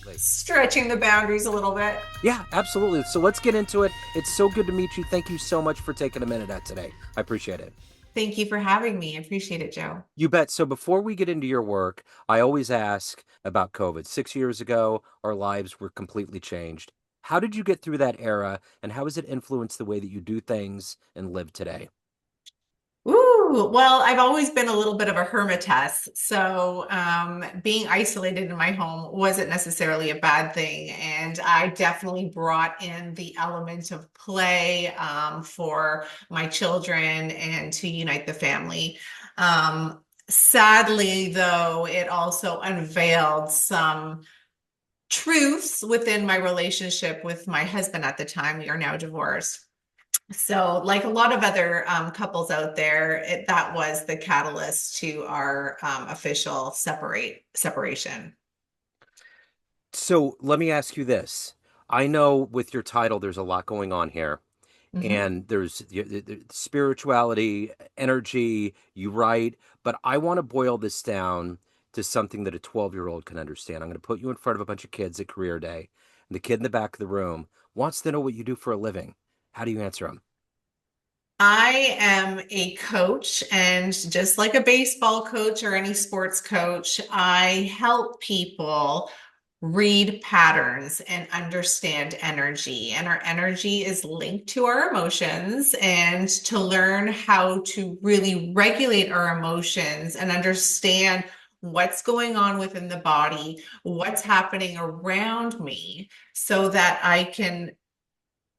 absolutely. stretching the boundaries a little bit. Yeah, absolutely. So let's get into it. It's so good to meet you. Thank you so much for taking a minute out today. I appreciate it. Thank you for having me. I appreciate it, Joe. You bet. So before we get into your work, I always ask about COVID. 6 years ago, our lives were completely changed. How did you get through that era, and how has it influenced the way that you do things and live today? Ooh, well, I've always been a little bit of a hermitess. So being isolated in my home wasn't necessarily a bad thing. And I definitely brought in the element of play for my children and to unite the family. Sadly, though, it also unveiled some truths within my relationship with my husband at the time. We are now divorced. So, like a lot of other couples out there, that was the catalyst to our official separation. So let me ask you this. I know with your title, there's a lot going on here, Mhm. and there's spirituality, energy, you write, but I want to boil this down to something that a 12-year-old can understand. I'm going to put you in front of a bunch of kids at career day, and the kid in the back of the room wants to know what you do for a living. How do you answer them? I am a coach, and just like a baseball coach or any sports coach, I help people read patterns and understand energy. And our energy is linked to our emotions, and to learn how to really regulate our emotions and understand what's going on within the body, what's happening around me, so that I can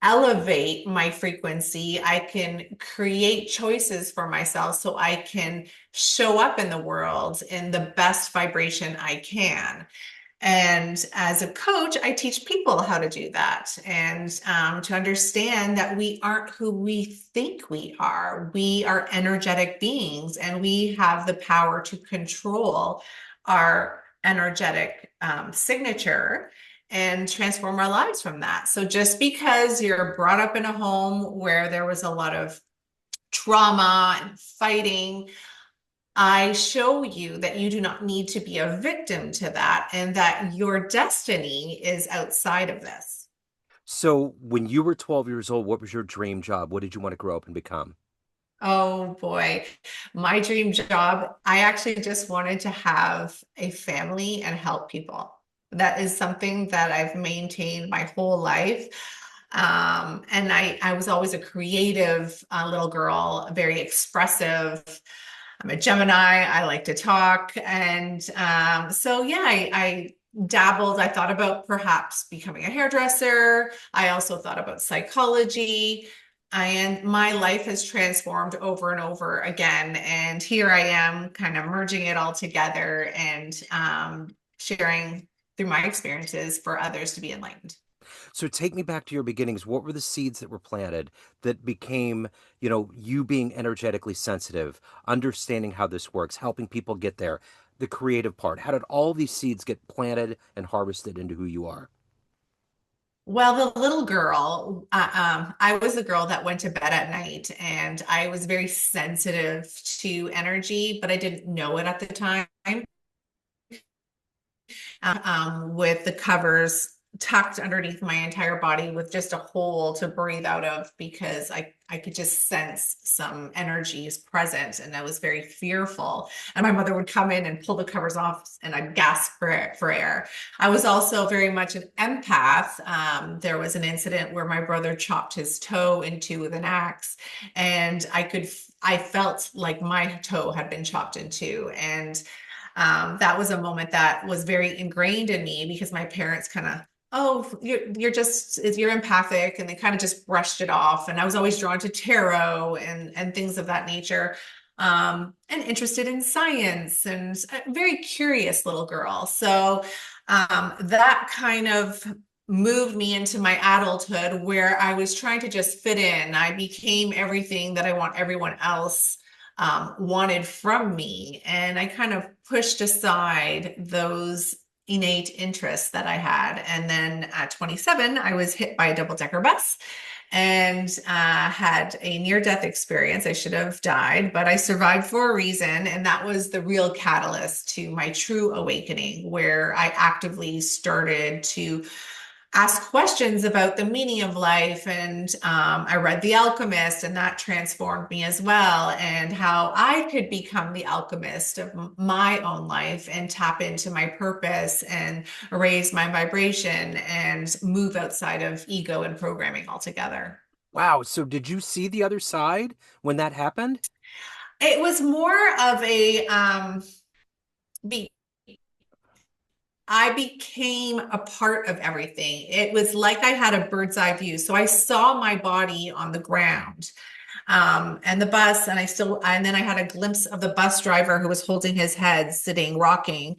elevate my frequency. I can create choices for myself so I can show up in the world in the best vibration I can. And as a coach, I teach people how to do that, and to understand that we aren't who we think we are. We are energetic beings, and we have the power to control our energetic signature and transform our lives from that. So just because you're brought up in a home where there was a lot of trauma and fighting, I show you that you do not need to be a victim to that, and that your destiny is outside of this. So when you were 12 years old, what was your dream job? What did you want to grow up and become? Oh boy, my dream job, I actually just wanted to have a family and help people. That is something that I've maintained my whole life. And I was always a creative little girl, very expressive. I'm a Gemini. I like to talk. And so, yeah, I dabbled. I thought about perhaps becoming a hairdresser. I also thought about psychology. And my life has transformed over and over again. And here I am kind of merging it all together and sharing through my experiences for others to be enlightened. So take me back to your beginnings. What were the seeds that were planted that became, you being energetically sensitive, understanding how this works, helping people get there, the creative part? How did all these seeds get planted and harvested into who you are? Well, the little girl, I was the girl that went to bed at night, and I was very sensitive to energy, but I didn't know it at the time. With the covers tucked underneath my entire body with just a hole to breathe out of, because I could just sense some energies present, and I was very fearful. And my mother would come in and pull the covers off, and I'd gasp for air. I was also very much an empath. There was an incident where my brother chopped his toe in two with an axe, and I felt like my toe had been chopped in two. And that was a moment that was very ingrained in me, because my parents kind of, oh, you're empathic, and they kind of just brushed it off. And I was always drawn to tarot and things of that nature, and interested in science, and a very curious little girl. So that kind of moved me into my adulthood, where I was trying to just fit in. I became everything that I want everyone else wanted from me. And I kind of pushed aside those innate interests that I had. And then at 27, I was hit by a double-decker bus and had a near-death experience. I should have died, but I survived for a reason. And that was the real catalyst to my true awakening, where I actively started to ask questions about the meaning of life. And I read The Alchemist, and that transformed me as well, and how I could become the alchemist of my own life and tap into my purpose and raise my vibration and move outside of ego and programming altogether. Wow. So did you see the other side when that happened? It was more of a be I became a part of everything. It was like I had a bird's eye view. So I saw my body on the ground, and the bus, and then I had a glimpse of the bus driver who was holding his head, sitting, rocking.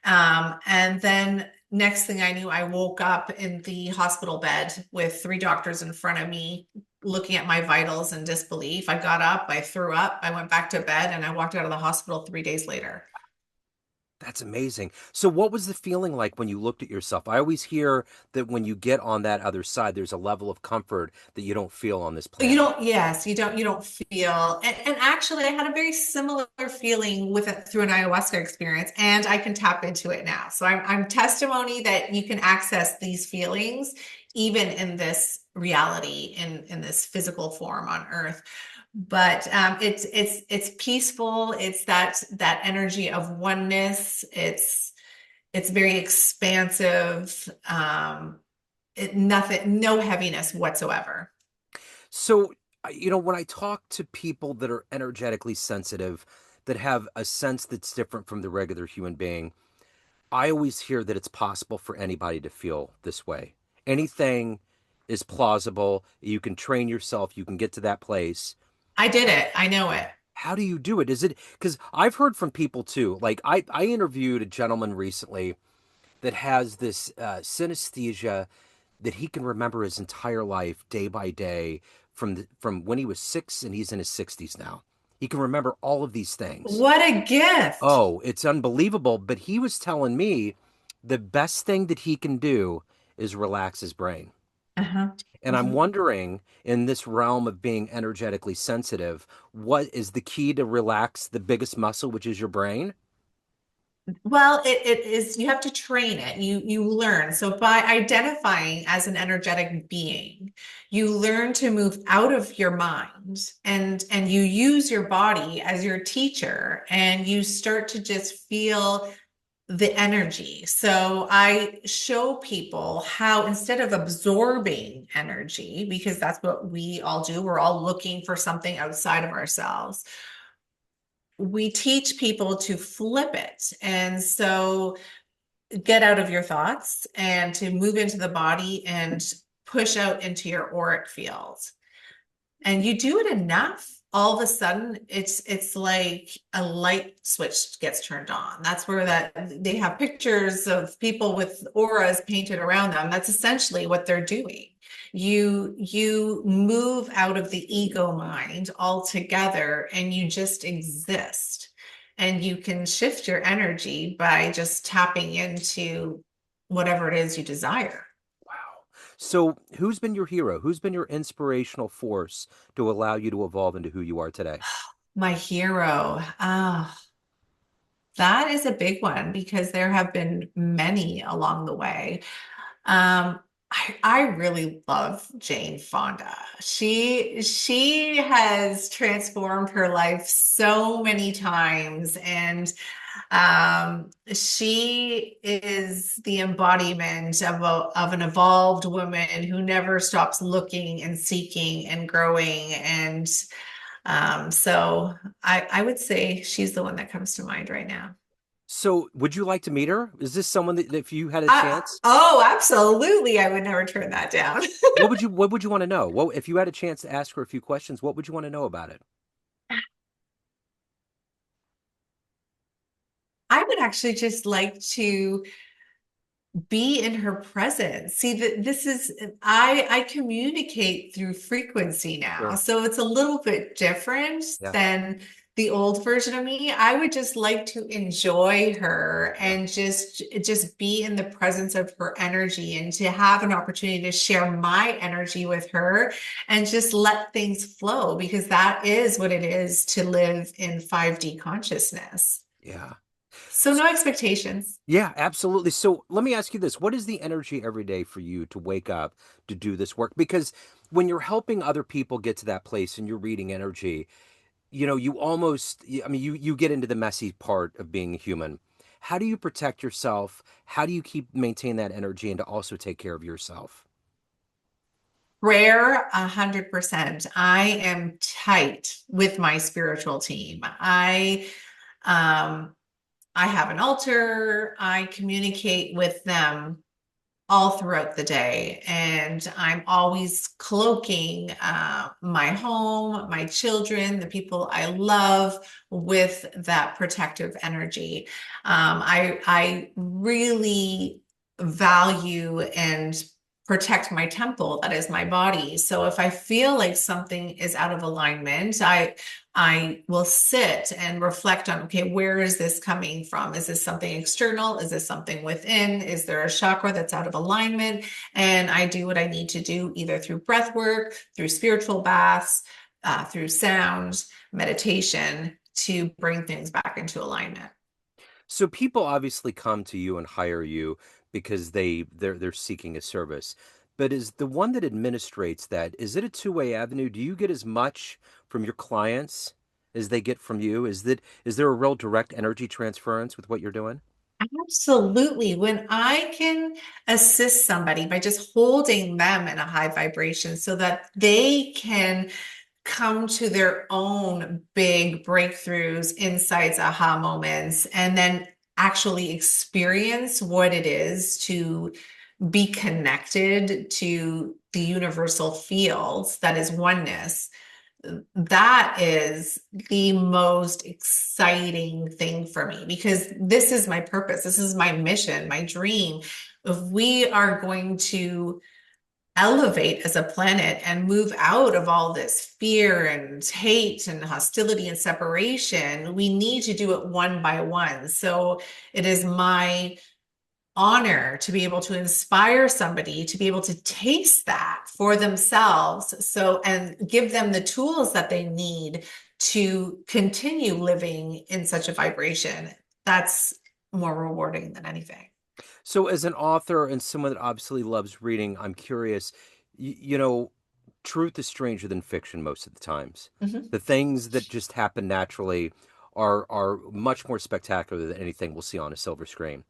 And then next thing I knew, I woke up in the hospital bed with three doctors in front of me, looking at my vitals in disbelief. I got up, I threw up, I went back to bed, and I walked out of the hospital 3 days later. That's amazing. So what was the feeling like when you looked at yourself? I always hear that when you get on that other side, there's a level of comfort that you don't feel on this You planet. don't, yes, you don't feel, and actually, I had a very similar feeling with it through an ayahuasca experience, and I can tap into it now. So I'm testimony that you can access these feelings even in this reality, in this physical form on Earth. But it's peaceful. It's that energy of oneness. It's very expansive. Nothing, no heaviness whatsoever. So, when I talk to people that are energetically sensitive, that have a sense that's different from the regular human being, I always hear that it's possible for anybody to feel this way. Anything is plausible. You can train yourself, you can get to that place. I did it. I know it. How do you do it? Is it because I've heard from people too? Like I interviewed a gentleman recently that has this synesthesia that he can remember his entire life day by day from when he was 6 and he's in his 60s now. He can remember all of these things. What a gift. Oh, it's unbelievable. But he was telling me the best thing that he can do is relax his brain. Uh-huh. And I'm Mhm. wondering, in this realm of being energetically sensitive, what is the key to relax the biggest muscle, which is your brain? Well, it is, you have to train it. You learn. So by identifying as an energetic being, you learn to move out of your mind, and you use your body as your teacher, and you start to just feel the energy. So I show people how, instead of absorbing energy, because that's what we all do, we're all looking for something outside of ourselves. We teach people to flip it. And so get out of your thoughts and to move into the body and push out into your auric field. And you do it enough, all of a sudden it's like a light switch gets turned on. That's where that they have pictures of people with auras painted around them. That's essentially what they're doing. You move out of the ego mind altogether, and you just exist, and you can shift your energy by just tapping into whatever it is you desire. Wow. So, who's been your hero? Who's been your inspirational force to allow you to evolve into who you are today? My hero. That is a big one because there have been many along the way. I really love Jane Fonda. She has transformed her life so many times, and she is the embodiment of an evolved woman who never stops looking and seeking and growing. And so I would say she's the one that comes to mind right now. So, would you like to meet her? Is this someone that, if you had a chance, Oh, absolutely. I would never turn that down. what would you want to know? Well, if you had a chance to ask her a few questions, what would you want to know about it? I would actually just like to be in her presence. See that this is I communicate through frequency now. Sure. So it's a little bit different Yeah. than the old version of me. I would just like to enjoy her Yeah. and just be in the presence of her energy and to have an opportunity to share my energy with her and just let things flow because that is what it is to live in 5D consciousness. Yeah. So no expectations. Yeah, absolutely. So let me ask you this. What is the energy every day for you to wake up to do this work? Because when you're helping other people get to that place and you're reading energy, you almost, I mean, you get into the messy part of being a human. How do you protect yourself? How do you maintain that energy and to also take care of yourself? Prayer, 100%. I am tight with my spiritual team. Um, I have an altar. I communicate with them all throughout the day. And I'm always cloaking my home, my children, the people I love with that protective energy. I really value and protect my temple, that is my body. So if I feel like something is out of alignment, I will sit and reflect on, okay, where is this coming from? Is this something external? Is this something within? Is there a chakra that's out of alignment? And I do what I need to do either through breath work, through spiritual baths, through sound, meditation to bring things back into alignment. So people obviously come to you and hire you because they're seeking a service. But is the one that administrates that, is it a two-way avenue? Do you get as much from your clients as they get from you? Is there a real direct energy transference with what you're doing? Absolutely. When I can assist somebody by just holding them in a high vibration so that they can come to their own big breakthroughs, insights, aha moments, and then actually experience what it is to be connected to the universal fields that is oneness. That is the most exciting thing for me because this is my purpose. This is my mission, my dream. If we are going to elevate as a planet and move out of all this fear and hate and hostility and separation, we need to do it one by one. So it is my honor to be able to inspire somebody to be able to taste that for themselves so and give them the tools that they need to continue living in such a vibration. That's more rewarding than anything. So as an author and someone that obviously loves reading, I'm curious, you know, truth is stranger than fiction most of the times. Mhm. The things that just happen naturally are much more spectacular than anything we'll see on a silver screen.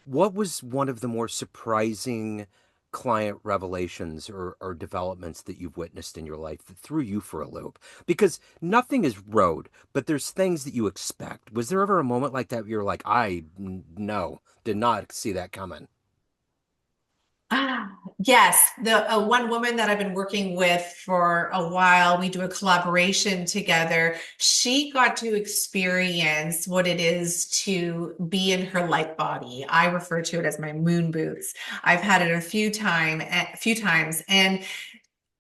What was one of the more surprising client revelations or developments that you've witnessed in your life that threw you for a loop? Because nothing is road, but there's things that you expect. Was there ever a moment like that where you're like, no, did not see that coming? Ah, yes, the one woman that I've been working with for a while, we do a collaboration together. She got to experience what it is to be in her light body. I refer to it as my moon boots. I've had it a few times, and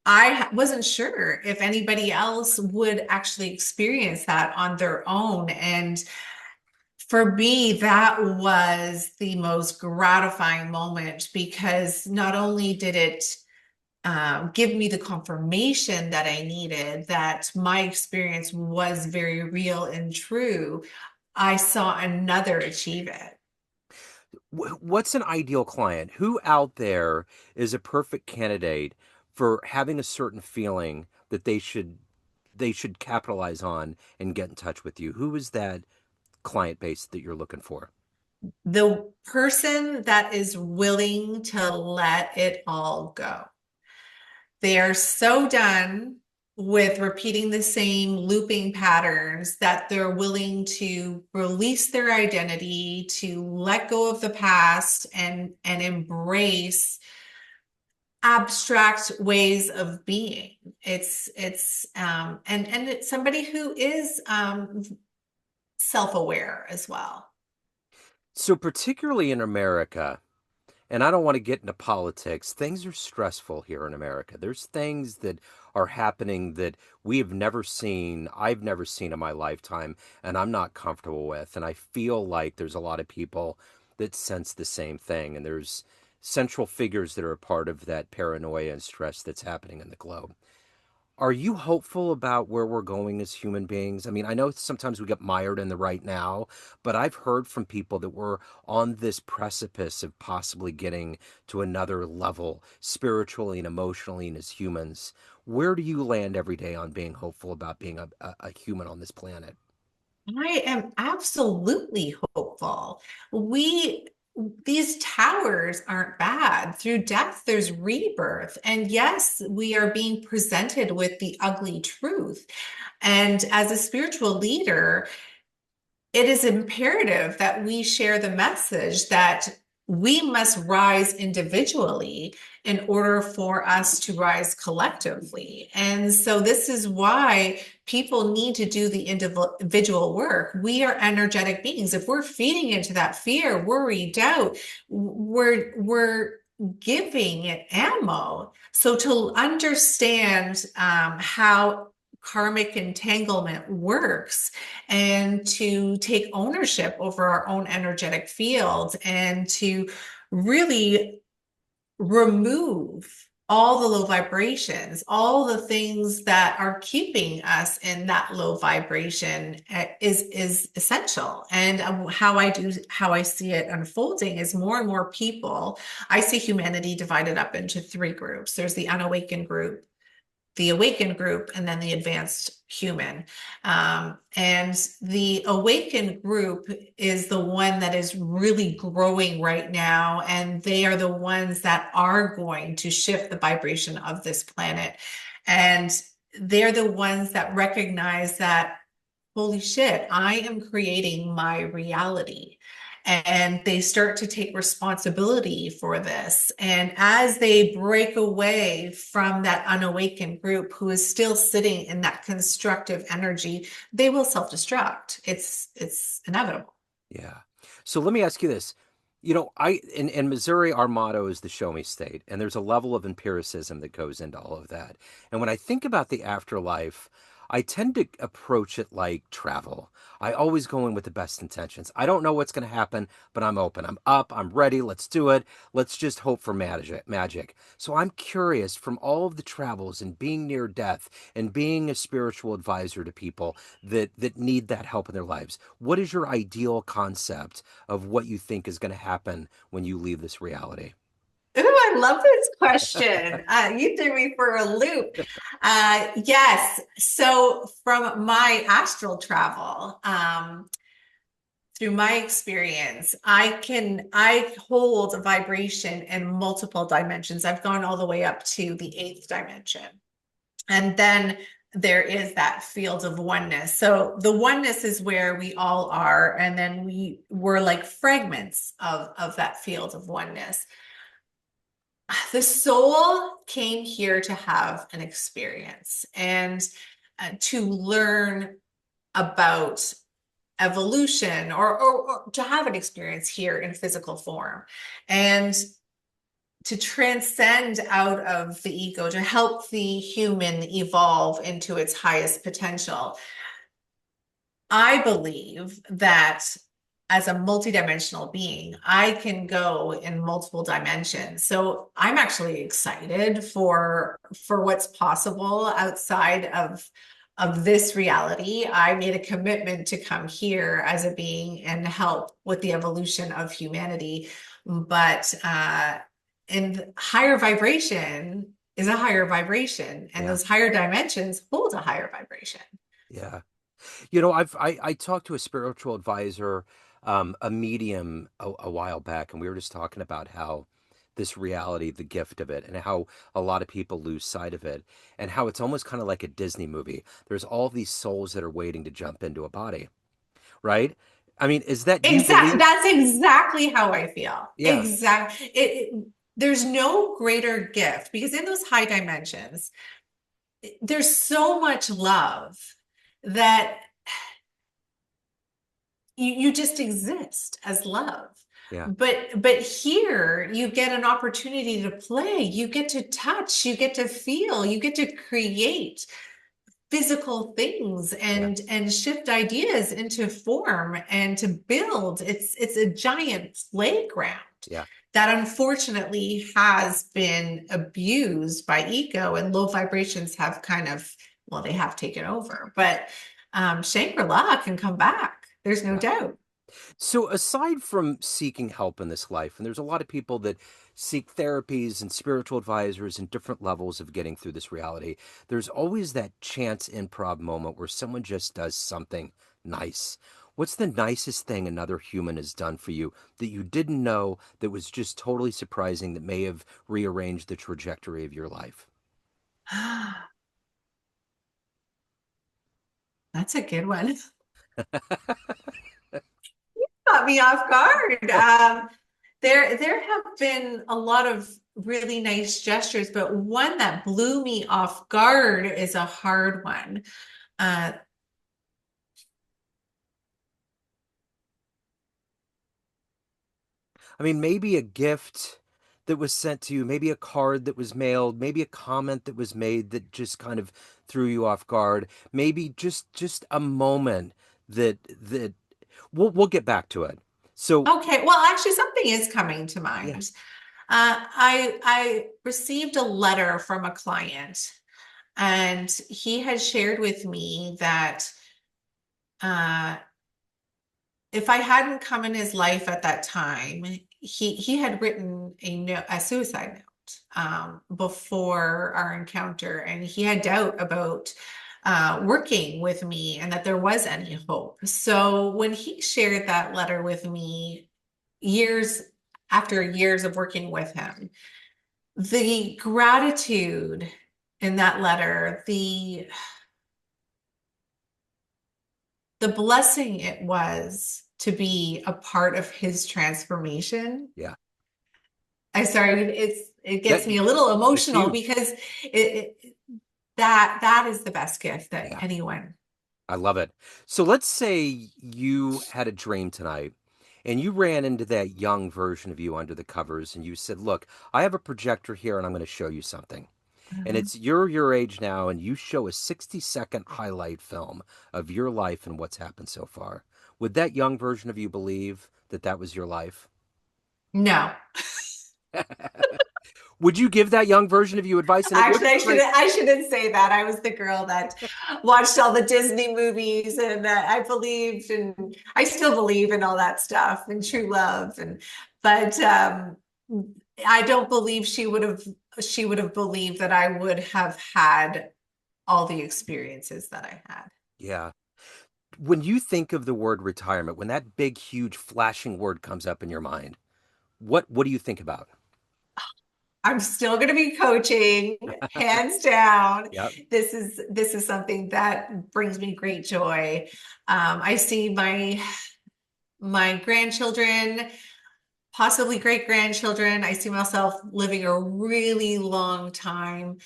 I wasn't sure if anybody else would actually experience that on their own. And for me, that was the most gratifying moment because not only did it give me the confirmation that I needed, that my experience was very real and true, I saw another achieve it. What's an ideal client? Who out there is a perfect candidate for having a certain feeling that they should capitalize on and get in touch with you? Who is that client base that you're looking for? The person that is willing to let it all go. They are so done with repeating the same looping patterns that they're willing to release their identity, to let go of the past and embrace abstract ways of being. And it's somebody who is self-aware as well. So particularly in America, And I don't want to get into politics. Things are stressful here in America. There's things that are happening that we have never seen, I've never seen in my lifetime, and I'm not comfortable with. And I feel like there's a lot of people that sense the same thing. And there's central figures that are a part of that paranoia and stress that's happening in the globe. Are you hopeful about where we're going as human beings? I mean, I know sometimes we get mired in the right now, but I've heard from people that we're on this precipice of possibly getting to another level spiritually and emotionally and as humans. Where do you land every day on being hopeful about being a human on this planet? I am absolutely hopeful. We, these towers aren't bad. Through death, there's rebirth. And yes, we are being presented with the ugly truth. And as a spiritual leader, it is imperative that we share the message that we must rise individually in order for us to rise collectively. And so, this is why people need to do the individual work. We are energetic beings. If we're feeding into that fear, worry, doubt, we're giving it ammo. So, to understand how karmic entanglement works and to take ownership over our own energetic field and to really remove all the low vibrations, all the things that are keeping us in that low vibration is essential. And how I see it unfolding is more and more people. I see humanity divided up into three groups. There's the unawakened group, the awakened group, and then the advanced human. And the awakened group is the one that is really growing right now. And they are the ones that are going to shift the vibration of this planet. And they're the ones that recognize that, holy shit, I am creating my reality. And they start to take responsibility for this. And as they break away from that unawakened group who is still sitting in that constructive energy, they will self-destruct. It's inevitable. Yeah. So let me ask you this. In Missouri, our motto is the show me state, and there's a level of empiricism that goes into all of that. And when I think about the afterlife, I tend to approach it like travel. I always go in with the best intentions. I don't know what's going to happen, but I'm open. I'm up. I'm ready. Let's do it. Let's just hope for magic. Magic. So I'm curious from all of the travels and being near death and being a spiritual advisor to people that need that help in their lives. What is your ideal concept of what you think is going to happen when you leave this reality? Ooh, I love this question. You threw me for a loop. Yes. So from my astral travel, through my experience, I hold a vibration in multiple dimensions. I've gone all the way up to the eighth dimension. And then there is that field of oneness. So the oneness is where we all are, and then we're like fragments of that field of oneness. The soul came here to have an experience and to learn about evolution, or to have an experience here in physical form, and to transcend out of the ego, to help the human evolve into its highest potential. I believe that as a multidimensional being, I can go in multiple dimensions. So I'm actually excited for what's possible outside of this reality. I made a commitment to come here as a being and help with the evolution of humanity. But in higher vibration is a higher vibration, and Yeah. those higher dimensions hold a higher vibration. Yeah. I talked to a spiritual advisor, a medium a while back, and we were just talking about how this reality, the gift of it, and how a lot of people lose sight of it, and how it's almost kind of like a Disney movie. There's all these souls that are waiting to jump into a body, right? I mean, is that, do you Exactly. believe? That's exactly how I feel. Yeah, Exactly. There's no greater gift because in those high dimensions, there's so much love that you just exist as love. Yeah. But here you get an opportunity to play, you get to touch, you get to feel, you get to create physical things Yeah. and shift ideas into form and to build. It's a giant playground Yeah. that unfortunately has been abused by ego, and low vibrations have kind of, well, they have taken over. But Shangri-La can come back. There's no Yeah. doubt. So, aside from seeking help in this life, and there's a lot of people that seek therapies and spiritual advisors and different levels of getting through this reality, there's always that chance improv moment where someone just does something nice. What's the nicest thing another human has done for you that you didn't know, that was just totally surprising, that may have rearranged the trajectory of your life? That's a good one. Caught me off guard. There have been a lot of really nice gestures, but one that blew me off guard is a hard one. Uh, I mean, maybe a gift that was sent to you, maybe a card that was mailed, maybe a comment that was made that just kind of threw you off guard, maybe just a moment that we'll get back to it. So, okay, well, actually, something is coming to yeah. mind. I received a letter from a client, and he had shared with me that uh, if I hadn't come in his life at that time, he had written a suicide note before our encounter, and he had doubt about working with me and that there was any hope. So when he shared that letter with me, years after years of working with him, the gratitude in that letter, the blessing it was to be a part of his transformation. Yeah. I'm sorry, it That gets me a little it's emotional huge. because that is the best gift that Yeah. anyone. I love it. So let's say you had a dream tonight and you ran into that young version of you under the covers and you said, "Look, I have a projector here and I'm going to show you something." And Mhm. it's you're your age now and you show a 60-second highlight film of your life and what's happened so far. Would that young version of you believe that that was your life? No, Would you give that young version of you advice? And it actually, works great. I shouldn't say that. I was the girl that watched all the Disney movies, and I believed, and I still believe in all that stuff and Yeah. true love, and but I don't believe she would have believed that I would have had all the experiences that I had. Yeah. When you think of the word retirement, when that big, huge, flashing word comes up in your mind, what do you think about? I'm still going to be coaching, hands down. Yeah. This is something that brings me great joy. I see my grandchildren, possibly great grandchildren. I see myself living a really long time.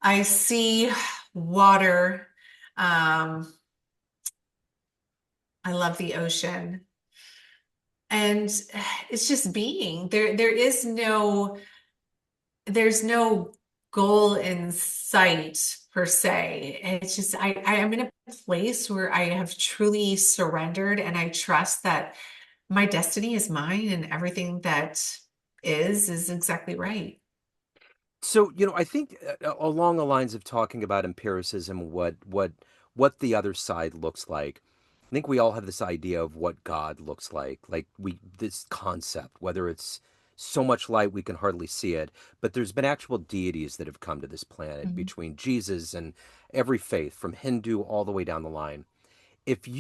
I see water. Um, I love the ocean, and it's just being there. There's no goal in sight per se. It's just I am in a place where I have truly surrendered and I trust that my destiny is mine and everything that is exactly right. So, I think along the lines of talking about empiricism, what the other side looks like. I think we all have this idea of what God looks like we this concept, whether it's so much light we can hardly see it, but there's been actual deities that have come to this planet Mhm. between Jesus and every faith, from Hindu all the way down the line. If do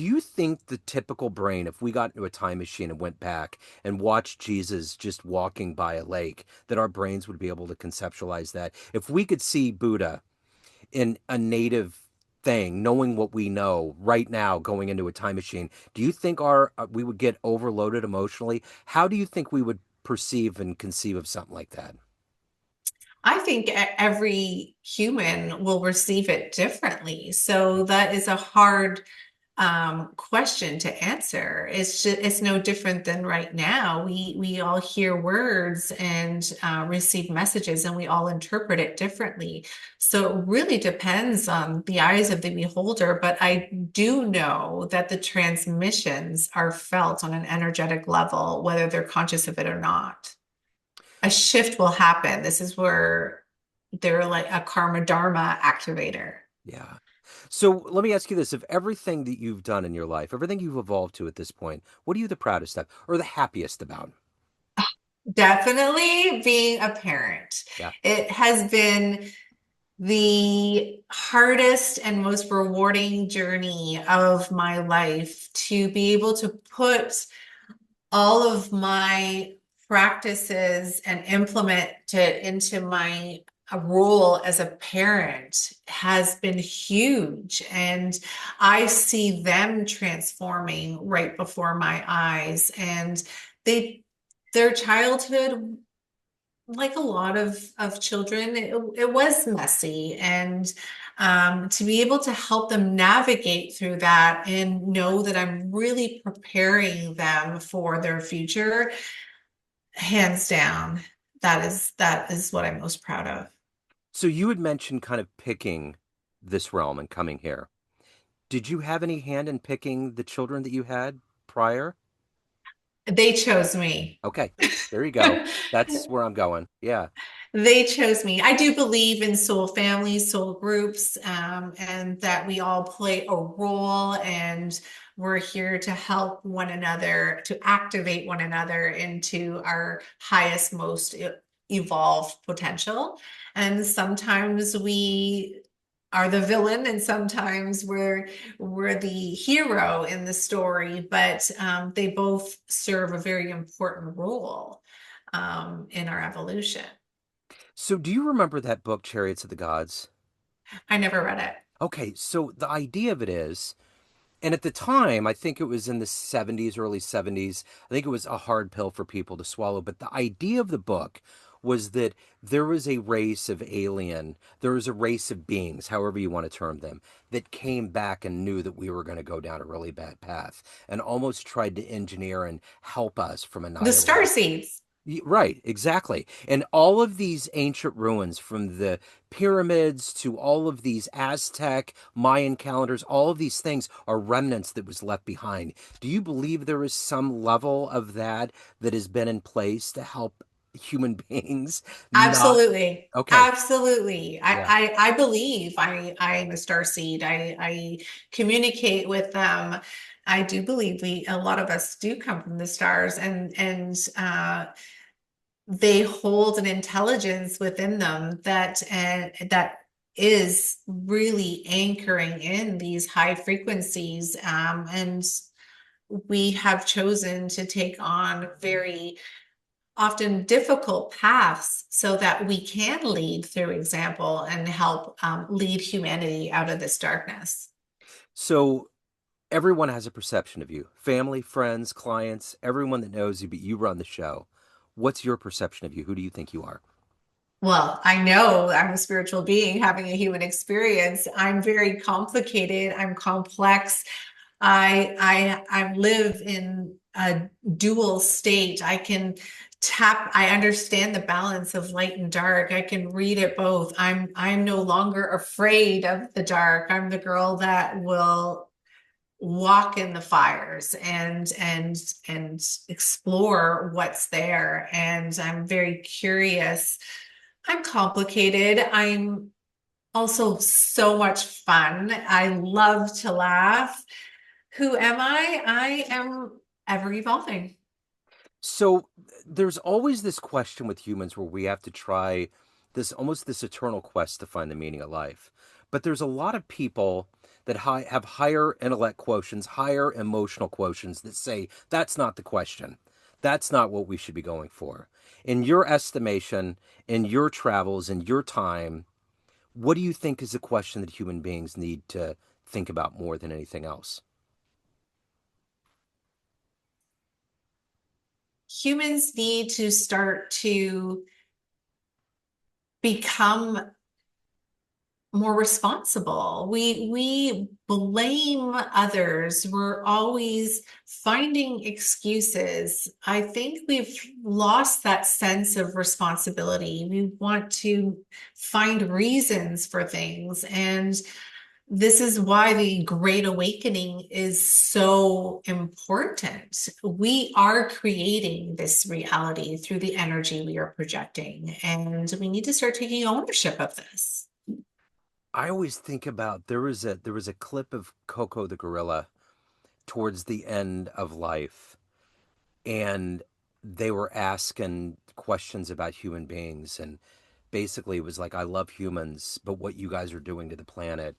you think the typical brain, if we got into a time machine and went back and watched Jesus just walking by a lake, that our brains would be able to conceptualize that? If we could see Buddha in a native thing, knowing what we know right now, going into a time machine, do you think our we would get overloaded emotionally? How do you think we would perceive and conceive of something like that? I think every human will receive it differently. So that is a hard question to answer. It's no different than right now. We all hear words and receive messages, and we all interpret it differently. So it really depends on the eyes of the beholder. But I do know that the transmissions are felt on an energetic level, whether they're conscious of it or not. A shift will happen. This is where they're like a karma dharma activator. Yeah. So let me ask you this. Of everything that you've done in your life, everything you've evolved to at this point, what are you the proudest of or the happiest about? Definitely being a parent. Yeah. It has been the hardest and most rewarding journey of my life to be able to put all of my practices and implement it into my role as a parent has been huge. And I see them transforming right before my eyes. And they, their childhood, like a lot of children, it was messy. And to be able to help them navigate through that and know that I'm really preparing them for their future, hands down, that is what I'm most proud of. So you had mentioned kind of picking this realm and coming here. Did you have any hand in picking the children that you had prior? They chose me. Okay. There you go. That's where I'm going. Yeah. They chose me. I do believe in soul families, soul groups, and that we all play a role, and we're here to help one another, to activate one another into our highest, most evolved potential. And sometimes we are the villain, and sometimes we're the hero in the story, but they both serve a very important role in our evolution. So do you remember that book, Chariots of the Gods? I never read it. Okay. So the idea of it is, and at the time, I think it was in the 70s, early 70s, I think it was a hard pill for people to swallow. But the idea of the book was that there was a race of alien, there was a race of beings, however you want to term them, that came back and knew that we were going to go down a really bad path and almost tried to engineer and help us from The star annihilation. seeds. Right, exactly. And all of these ancient ruins, from the pyramids to all of these Aztec, Mayan calendars, all of these things are remnants that was left behind. Do you believe there is some level of that that has been in place to help human beings not? Absolutely. Okay, Absolutely. yeah. I believe I'm a star seed. I communicate with them. I do believe a lot of us do come from the stars, and they hold an intelligence within them that is really anchoring in these high frequencies. And we have chosen to take on very often difficult paths so that we can lead through example and help lead humanity out of this darkness. So everyone has a perception of you, family, friends, clients, everyone that knows you, but you run the show. What's your perception of you? Who do you think you are? Well, I know I'm a spiritual being having a human experience. I'm very complicated. I'm complex. I live in a dual state. I can I understand the balance of light and dark. I can read it both. I'm no longer afraid of the dark. I'm the girl that will walk in the fires and explore what's there. And I'm very curious. I'm complicated. I'm also so much fun. I love to laugh. Who am I? I am ever evolving. So there's always this question with humans where we have to try this almost this eternal quest to find the meaning of life. But there's a lot of people that have higher intellect quotients, higher emotional quotients that say that's not the question. That's not what we should be going for. In your estimation, in your travels, in your time, what do you think is the question that human beings need to think about more than anything else? Humans need to start to become more responsible. We blame others. We're always finding excuses. I think we've lost that sense of responsibility. We want to find reasons for things, and this is why the Great Awakening is so important. We are creating this reality through the energy we are projecting, and we need to start taking ownership of this. I always think about there was a clip of Coco the gorilla towards the end of life, and they were asking questions about human beings, and basically it was like, I love humans, but what you guys are doing to the planet,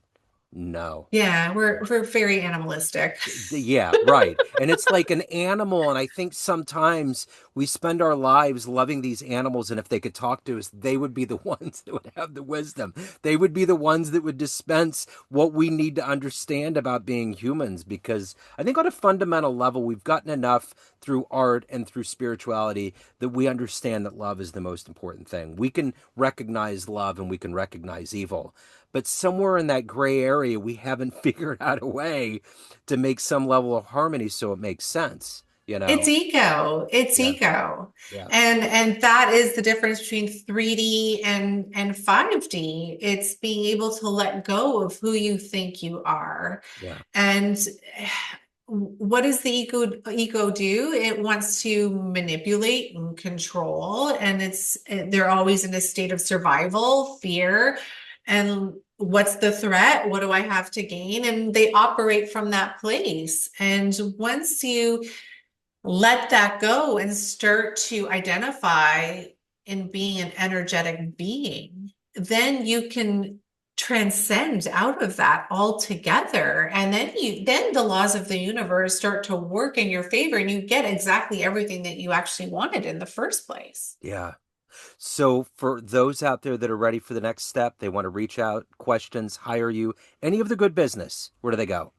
no. Yeah, we're very animalistic. Yeah, right. And it's like an animal. And I think sometimes we spend our lives loving these animals. And if they could talk to us, they would be the ones that would have the wisdom. They would be the ones that would dispense what we need to understand about being humans. Because I think on a fundamental level, we've gotten enough through art and through spirituality that we understand that love is the most important thing. We can recognize love and we can recognize evil. But somewhere in that gray area, we haven't figured out a way to make some level of harmony so it makes sense, you It's know? ego. It's Yeah, ego. yeah, And that is the difference between 3D and 5D. It's being able to let go of who you think you are. yeah, And what does the ego do? It wants to manipulate and control, and they're always in a state of survival, fear, and what's the threat? What do I have to gain? And they operate from that place. And once you let that go and start to identify in being an energetic being, then you can transcend out of that altogether. And then the laws of the universe start to work in your favor and you get exactly everything that you actually wanted in the first place. yeah. So for those out there that are ready for the next step, they want to reach out, questions, hire you, any of the good business, where do they go?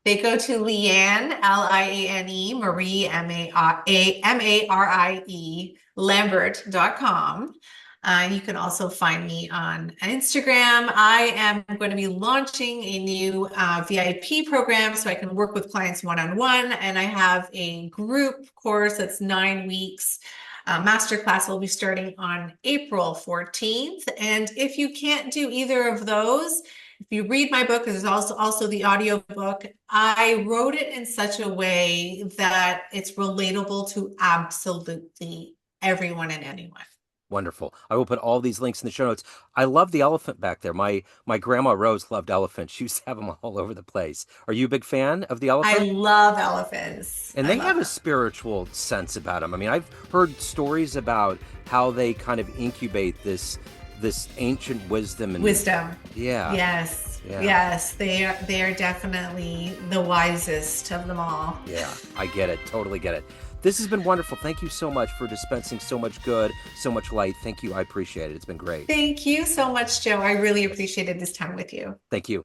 They go to Liane, Liane, Marie, Marie, Lambert.com. You can also find me on Instagram. I am going to be launching a new VIP program so I can work with clients one-on-one. And I have a group course that's 9 weeks. Masterclass will be starting on April 14th. And if you can't do either of those, if you read my book, there's also the audio book. I wrote it in such a way that it's relatable to absolutely everyone and anyone. Wonderful. I will put all these links in the show notes. I love the elephant back there. My grandma Rose loved elephants. She used to have them all over the place. Are you a big fan of the I elephant? love elephants. And I they love have a them. spiritual sense about them. I mean, I've heard stories about how they kind of incubate this ancient wisdom, and Wisdom. yeah, Yes. yeah, Yes. They are definitely the wisest of them all. yeah. I get it. Totally get it. This has been wonderful. Thank you so much for dispensing so much good, so much light. Thank you. I appreciate it. It's been great. Thank you so much, Joe. I really appreciated this time with you. Thank you.